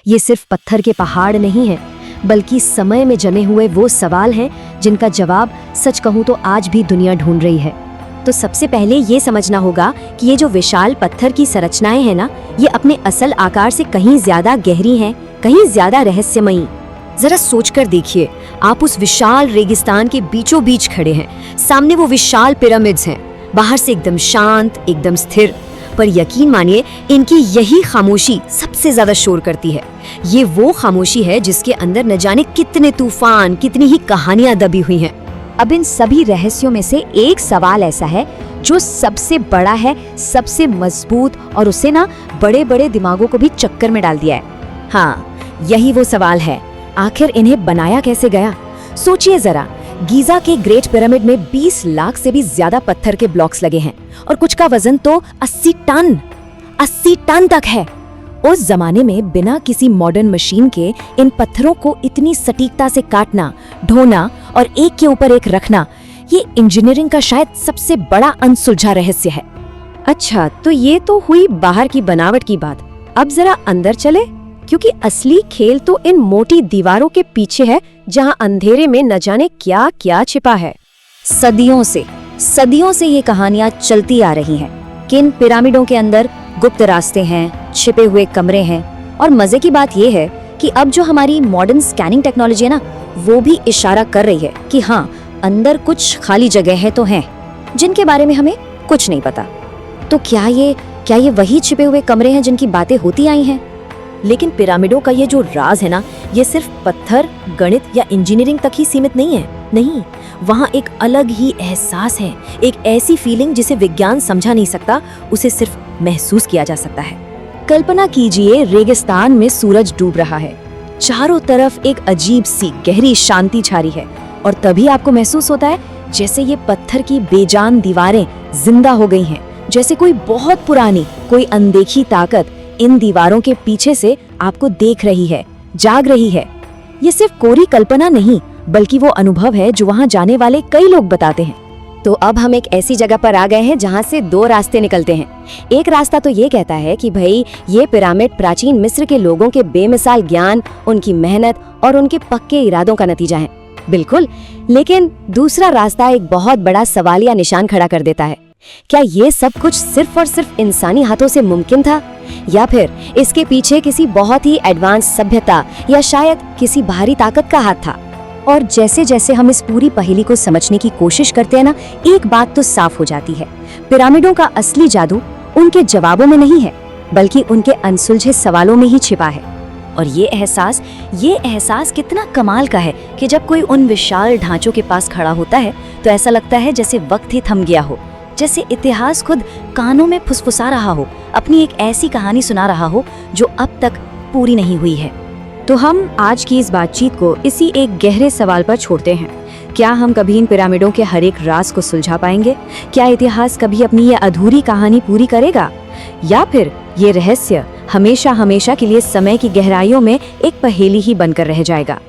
ये सिर्फ पत्थर के पहाड़ नहीं है, बल्कि समय में जमे हुए वो सवाल हैं जिनका जवाब सच कहूँ तो आज भी दुनिया ढूंढ रही है। तो सबसे पहले ये समझना होगा कि ये जो विशाल पत्थर की संरचनाएं हैं ना, ये अपने असल आकार से कहीं ज्यादा गहरी हैं, कहीं ज्यादा रहस्यमयी। जरा सोचकर देखिए, आप उस विशाल रेगिस्तान के बीचों बीच खड़े हैं, सामने वो विशाल पिरामिड्स हैं, बाहर से एकदम शांत, एकदम स्थिर, पर यकीन मानिए इनकी यही खामोशी सबसे ज्यादा शोर करती है। ये वो खामोशी है जिसके अंदर न जाने कितने तूफान, कितनी ही कहानियां दबी हुई हैं। अब इन सभी रहस्यों में से एक सवाल ऐसा है जो सबसे बड़ा है, सबसे मजबूत, और उसे ना बड़े बड़े दिमागों को भी चक्कर में डाल दिया है। हाँ, यही वो सवाल है, आखिर इन्हें बनाया कैसे गया? सोचिए जरा, गीजा के ग्रेट पिरामिड में 20 लाख से भी ज्यादा पत्थर के ब्लॉक्स लगे हैं और कुछ का वजन तो 80 टन तक है। उस जमाने में बिना किसी मॉडर्न मशीन के इन पत्थरों को इतनी सटीकता से काटना, ढोना और एक के ऊपर एक रखना, ये इंजीनियरिंग का शायद सबसे बड़ा अनसुलझा रहस्य है। अच्छा, तो ये तो हुई बाहर की बनावट की बात। अब जरा अंदर चले, क्योंकि असली खेल तो इन मोटी दीवारों के पीछे है, जहां अंधेरे में न जाने क्या क्या छिपा है। सदियों से ये कहानियां चलती आ रही हैं कि इन पिरामिडों के अंदर गुप्त रास्ते हैं, छिपे हुए कमरे हैं, और मजे की बात ये है कि अब जो हमारी मॉडर्न स्कैनिंग टेक्नोलॉजी है ना, वो भी इशारा कर रही है कि हाँ, अंदर कुछ खाली जगह तो हैं जिनके बारे में हमें कुछ नहीं पता। तो क्या ये वही छिपे हुए कमरे हैं जिनकी बातें होती आई हैं? लेकिन पिरामिडों का ये जो राज है ना, ये सिर्फ पत्थर, गणित या इंजीनियरिंग तक ही सीमित नहीं है। नहीं, वहाँ एक अलग ही एहसास है, एक ऐसी फीलिंग जिसे विज्ञान समझा नहीं सकता, उसे सिर्फ महसूस किया जा सकता है। कल्पना कीजिए, रेगिस्तान में सूरज डूब रहा है, चारों तरफ एक अजीब सी गहरी शांति छारी है, और तभी आपको महसूस होता है जैसे ये पत्थर की बेजान दीवारें जिंदा हो गई हैं, जैसे कोई बहुत पुरानी, कोई अनदेखी ताकत इन दीवारों के पीछे से आपको देख रही है, जाग रही है। ये सिर्फ कोरी कल्पना नहीं, बल्कि वो अनुभव है जो वहाँ जाने वाले कई लोग बताते हैं। तो अब हम एक ऐसी जगह पर आ गए हैं जहाँ से दो रास्ते निकलते हैं। एक रास्ता तो ये कहता है कि भाई, ये पिरामिड प्राचीन मिस्र के लोगों के बेमिसाल ज्ञान, उनकी मेहनत और उनके पक्के इरादों का नतीजा है। बिल्कुल, लेकिन दूसरा रास्ता एक बहुत बड़ा सवालिया निशान खड़ा कर देता है। क्या ये सब कुछ सिर्फ और सिर्फ इंसानी हाथों से मुमकिन था, या फिर इसके पीछे किसी बहुत ही एडवांस सभ्यता या शायद किसी बाहरी ताकत का हाथ था? और जैसे जैसे हम इस पूरी पहेली को समझने की कोशिश करते हैं ना, एक बात तो साफ हो जाती है, पिरामिडों का असली जादू उनके जवाबों में नहीं है, बल्कि उनके अनसुलझे सवालों में ही छिपा है। और ये एहसास कितना कमाल का है कि जब कोई उन विशाल ढांचों के पास खड़ा होता है तो ऐसा लगता है जैसे वक्त ही थम गया हो, जैसे इतिहास खुद कानों में फुसफुसा रहा हो, अपनी एक ऐसी कहानी सुना रहा हो जो अब तक पूरी नहीं हुई है। तो हम आज की इस बातचीत को इसी एक गहरे सवाल पर छोड़ते हैं। क्या हम कभी इन पिरामिडों के हर एक राज को सुलझा पाएंगे? क्या इतिहास कभी अपनी ये अधूरी कहानी पूरी करेगा, या फिर ये रहस्य हमेशा हमेशा के लिए समय की गहराइयों में एक पहेली ही बनकर रह जाएगा?